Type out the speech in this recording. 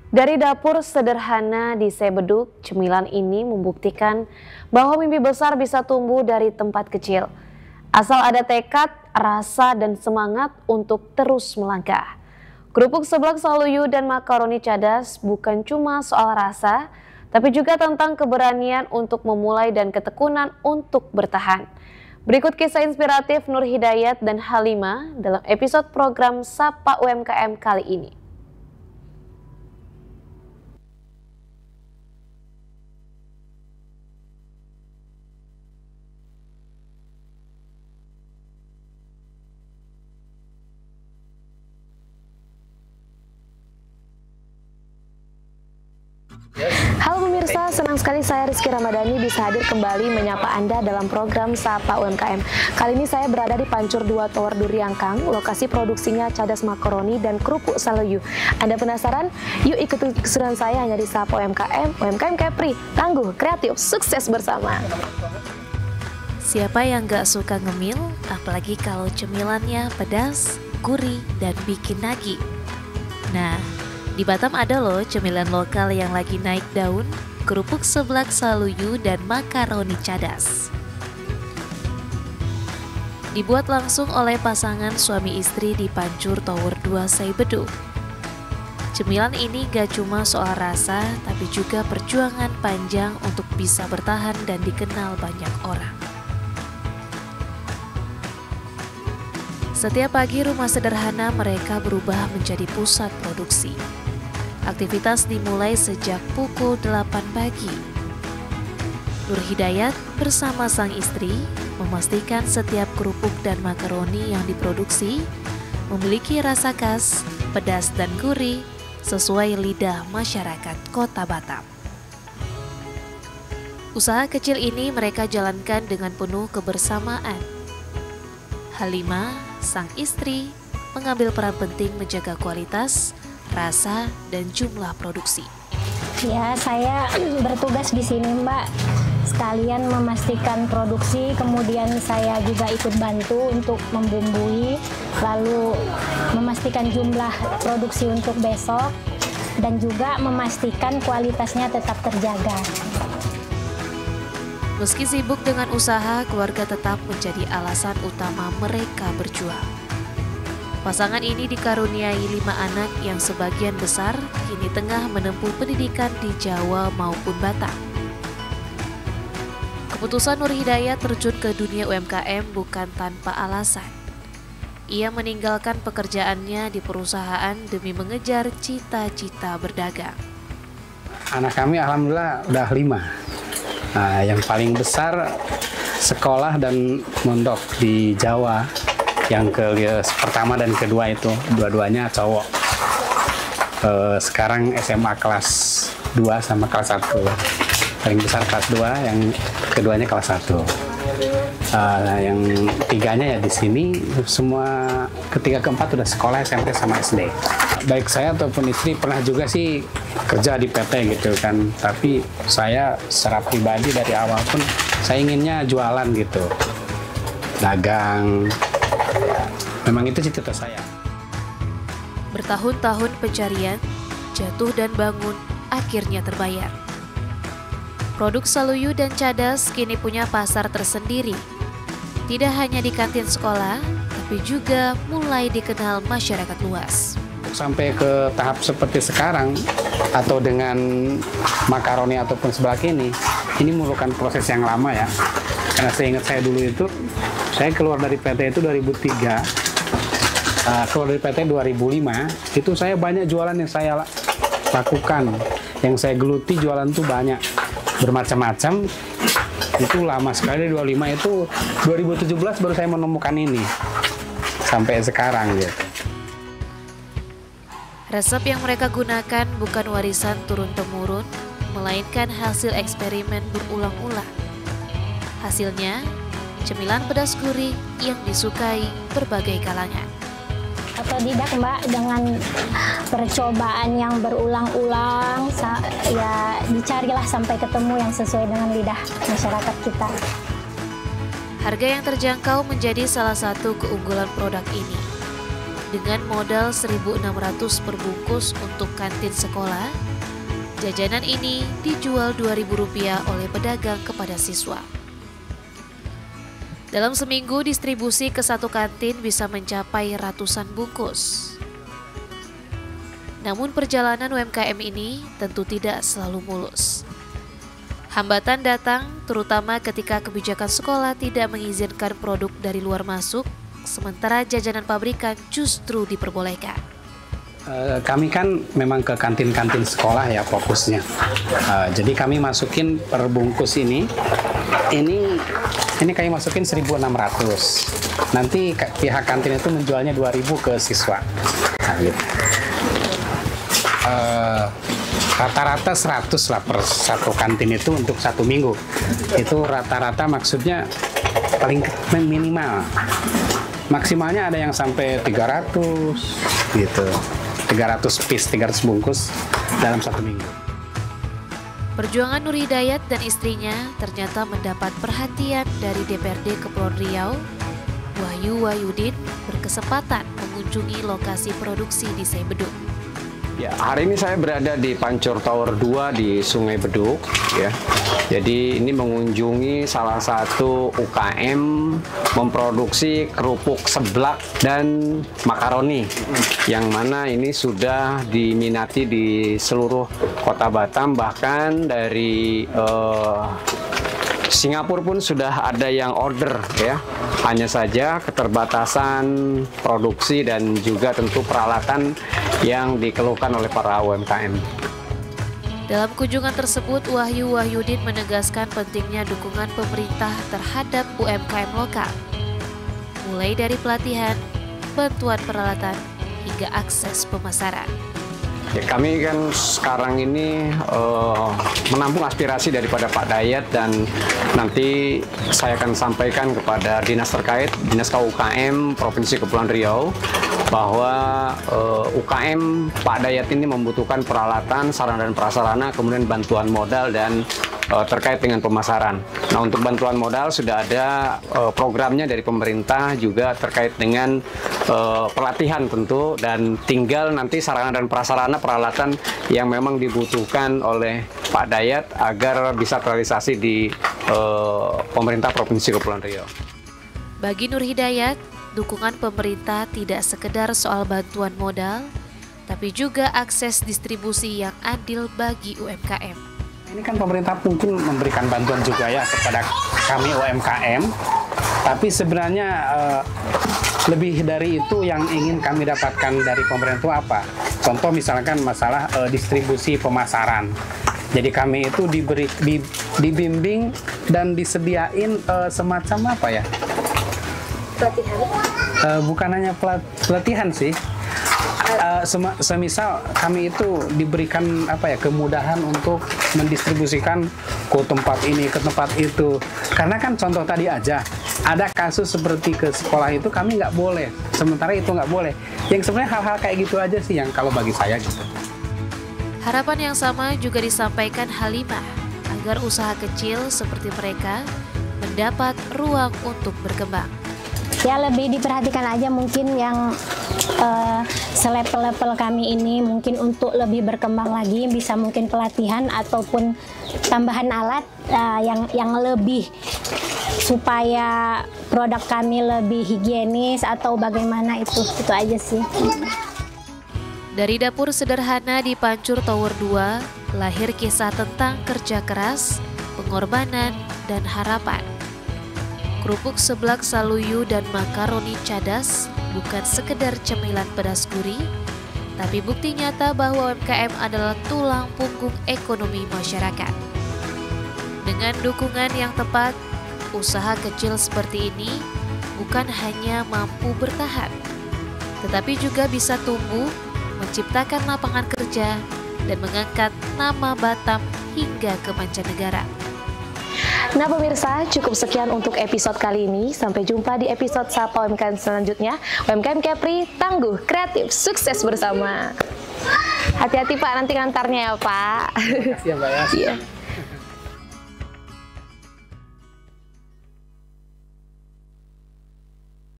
Dari dapur sederhana di Sebeduk, cemilan ini membuktikan bahwa mimpi besar bisa tumbuh dari tempat kecil. Asal ada tekad, rasa, dan semangat untuk terus melangkah. Kerupuk seblak saluyu dan makaroni cadas bukan cuma soal rasa, tapi juga tentang keberanian untuk memulai dan ketekunan untuk bertahan. Berikut kisah inspiratif Nur Hidayat dan Halimah dalam episode program Sapa UMKM kali ini. Halo pemirsa, senang sekali saya Rizky Ramadhani bisa hadir kembali menyapa Anda dalam program Sapa UMKM. Kali ini saya berada di Pancur 2 Tower Duriangkang, lokasi produksinya cadas makaroni dan kerupuk saluyu. Anda penasaran? Yuk ikuti keseruan saya hanya di Sapa UMKM, UMKM Kepri, tangguh, kreatif, sukses bersama. Siapa yang gak suka ngemil, apalagi kalau cemilannya pedas, gurih, dan bikin nagih. Nah, di Batam ada loh cemilan lokal yang lagi naik daun, kerupuk seblak saluyu dan makaroni cadas. Dibuat langsung oleh pasangan suami istri di Pancur Tower 2 Sebeduk. Cemilan ini gak cuma soal rasa, tapi juga perjuangan panjang untuk bisa bertahan dan dikenal banyak orang. Setiap pagi rumah sederhana mereka berubah menjadi pusat produksi. Aktivitas dimulai sejak pukul 8 pagi. Nur Hidayat bersama sang istri memastikan setiap kerupuk dan makaroni yang diproduksi memiliki rasa khas, pedas dan gurih sesuai lidah masyarakat Kota Batam. Usaha kecil ini mereka jalankan dengan penuh kebersamaan. Halimah, sang istri, mengambil peran penting menjaga kualitas, rasa, dan jumlah produksi. Ya, saya bertugas di sini, Mbak. Sekalian memastikan produksi, kemudian saya juga ikut bantu untuk membumbui, lalu memastikan jumlah produksi untuk besok, dan juga memastikan kualitasnya tetap terjaga. Meski sibuk dengan usaha, keluarga tetap menjadi alasan utama mereka berjuang. Pasangan ini dikaruniai 5 anak yang sebagian besar kini tengah menempuh pendidikan di Jawa maupun Batam. Keputusan Nur Hidayat terjun ke dunia UMKM bukan tanpa alasan. Ia meninggalkan pekerjaannya di perusahaan demi mengejar cita-cita berdagang. Anak kami alhamdulillah udah 5. Nah, yang paling besar sekolah dan mondok di Jawa. Yang pertama dan kedua itu, dua-duanya cowok. Sekarang SMA kelas 2 sama kelas 1. Paling besar kelas 2, yang keduanya kelas 1. Yang tiganya ya di sini, semua ketiga keempat udah sekolah SMP sama SD. Baik saya ataupun istri pernah juga sih kerja di PT gitu kan. Tapi saya secara pribadi dari awal pun saya inginnya jualan gitu. Dagang. Memang itu cita-cita saya. Bertahun-tahun pencarian, jatuh dan bangun, akhirnya terbayar. Produk saluyu dan cadas kini punya pasar tersendiri. Tidak hanya di kantin sekolah, tapi juga mulai dikenal masyarakat luas. Sampai ke tahap seperti sekarang, atau dengan makaroni ataupun seblak ini memerlukan proses yang lama ya. Karena saya ingat saya dulu itu, saya keluar dari PT itu 2003, keluar dari PT 2005, itu saya banyak jualan yang saya lakukan. Yang saya geluti jualan tuh banyak, bermacam-macam. Itu lama sekali, 25 itu 2017 baru saya menemukan ini. Sampai sekarang gitu. Resep yang mereka gunakan bukan warisan turun-temurun, melainkan hasil eksperimen berulang-ulang. Hasilnya, cemilan pedas gurih yang disukai berbagai kalangan. Otodidak, Mbak, dengan percobaan yang berulang-ulang, ya dicarilah sampai ketemu yang sesuai dengan lidah masyarakat kita. Harga yang terjangkau menjadi salah satu keunggulan produk ini. Dengan modal 1.600 per bungkus untuk kantin sekolah, jajanan ini dijual Rp2.000 oleh pedagang kepada siswa. Dalam seminggu, distribusi ke satu kantin bisa mencapai ratusan bungkus. Namun perjalanan UMKM ini tentu tidak selalu mulus. Hambatan datang terutama ketika kebijakan sekolah tidak mengizinkan produk dari luar masuk, sementara jajanan pabrikan justru diperbolehkan. Kami kan memang ke kantin-kantin sekolah ya fokusnya. Jadi kami masukin per bungkus ini kami masukin 1.600. Nanti pihak kantin itu menjualnya 2.000 ke siswa. Nah, gitu. Rata-rata 100 lah per satu kantin itu untuk satu minggu. Itu rata-rata maksudnya paling minimal. Maksimalnya ada yang sampai 300 gitu. 300 piece, 300 bungkus dalam satu minggu. Perjuangan Nur Hidayat dan istrinya ternyata mendapat perhatian dari DPRD Kepulauan Riau. Wahyu Wahyudin berkesempatan mengunjungi lokasi produksi di Sei Bedug. Ya, hari ini saya berada di Pancur Tower 2 di Sungai Bedug, ya. Jadi ini mengunjungi salah satu UKM memproduksi kerupuk seblak dan makaroni, yang mana ini sudah diminati di seluruh Kota Batam, bahkan dari Singapura pun sudah ada yang order, ya. Hanya saja keterbatasan produksi dan juga tentu peralatan yang dikeluhkan oleh para UMKM. Dalam kunjungan tersebut, Wahyu Wahyudin menegaskan pentingnya dukungan pemerintah terhadap UMKM lokal, mulai dari pelatihan, bantuan peralatan, hingga akses pemasaran. Ya, kami kan sekarang ini menampung aspirasi daripada Pak Dayat, dan nanti saya akan sampaikan kepada dinas terkait, Dinas KUKM Provinsi Kepulauan Riau, bahwa UKM Pak Dayat ini membutuhkan peralatan, sarana dan prasarana, kemudian bantuan modal dan terkait dengan pemasaran. Nah, untuk bantuan modal sudah ada programnya dari pemerintah, juga terkait dengan pelatihan tentu, dan tinggal nanti sarana dan prasarana peralatan yang memang dibutuhkan oleh Pak Dayat agar bisa terrealisasi di pemerintah Provinsi Kepulauan Riau. Bagi Nur Hidayat, dukungan pemerintah tidak sekedar soal bantuan modal, tapi juga akses distribusi yang adil bagi UMKM. Ini kan pemerintah mungkin memberikan bantuan juga ya kepada kami UMKM, tapi sebenarnya lebih dari itu yang ingin kami dapatkan dari pemerintah itu apa? Contoh misalkan masalah distribusi pemasaran. Jadi kami itu dibimbing dan disediain semacam apa ya? Pelatihan? Bukan hanya pelatihan sih. Semisal kami itu diberikan apa ya, kemudahan untuk mendistribusikan ke tempat ini, ke tempat itu. Karena kan contoh tadi aja, ada kasus seperti ke sekolah itu kami nggak boleh, sementara itu nggak boleh. Yang sebenarnya hal-hal kayak gitu aja sih yang kalau bagi saya gitu. Harapan yang sama juga disampaikan Halimah agar usaha kecil seperti mereka mendapat ruang untuk berkembang. Ya, lebih diperhatikan aja mungkin yang selevel-level kami ini, mungkin untuk lebih berkembang lagi, bisa mungkin pelatihan ataupun tambahan alat yang lebih, supaya produk kami lebih higienis atau bagaimana, itu aja sih. Dari dapur sederhana di Pancur Tower 2, lahir kisah tentang kerja keras, pengorbanan, dan harapan. Kerupuk seblak saluyu dan makaroni cadas bukan sekedar cemilan pedas gurih, tapi bukti nyata bahwa UMKM adalah tulang punggung ekonomi masyarakat. Dengan dukungan yang tepat, usaha kecil seperti ini bukan hanya mampu bertahan, tetapi juga bisa tumbuh, menciptakan lapangan kerja, dan mengangkat nama Batam hingga ke mancanegara. Nah pemirsa, cukup sekian untuk episode kali ini. Sampai jumpa di episode Sapa UMKM selanjutnya. UMKM Kepri, tangguh, kreatif, sukses bersama. Hati-hati Pak, nanti ngantarnya ya Pak. Terima kasih ya Mbak ya. Iya.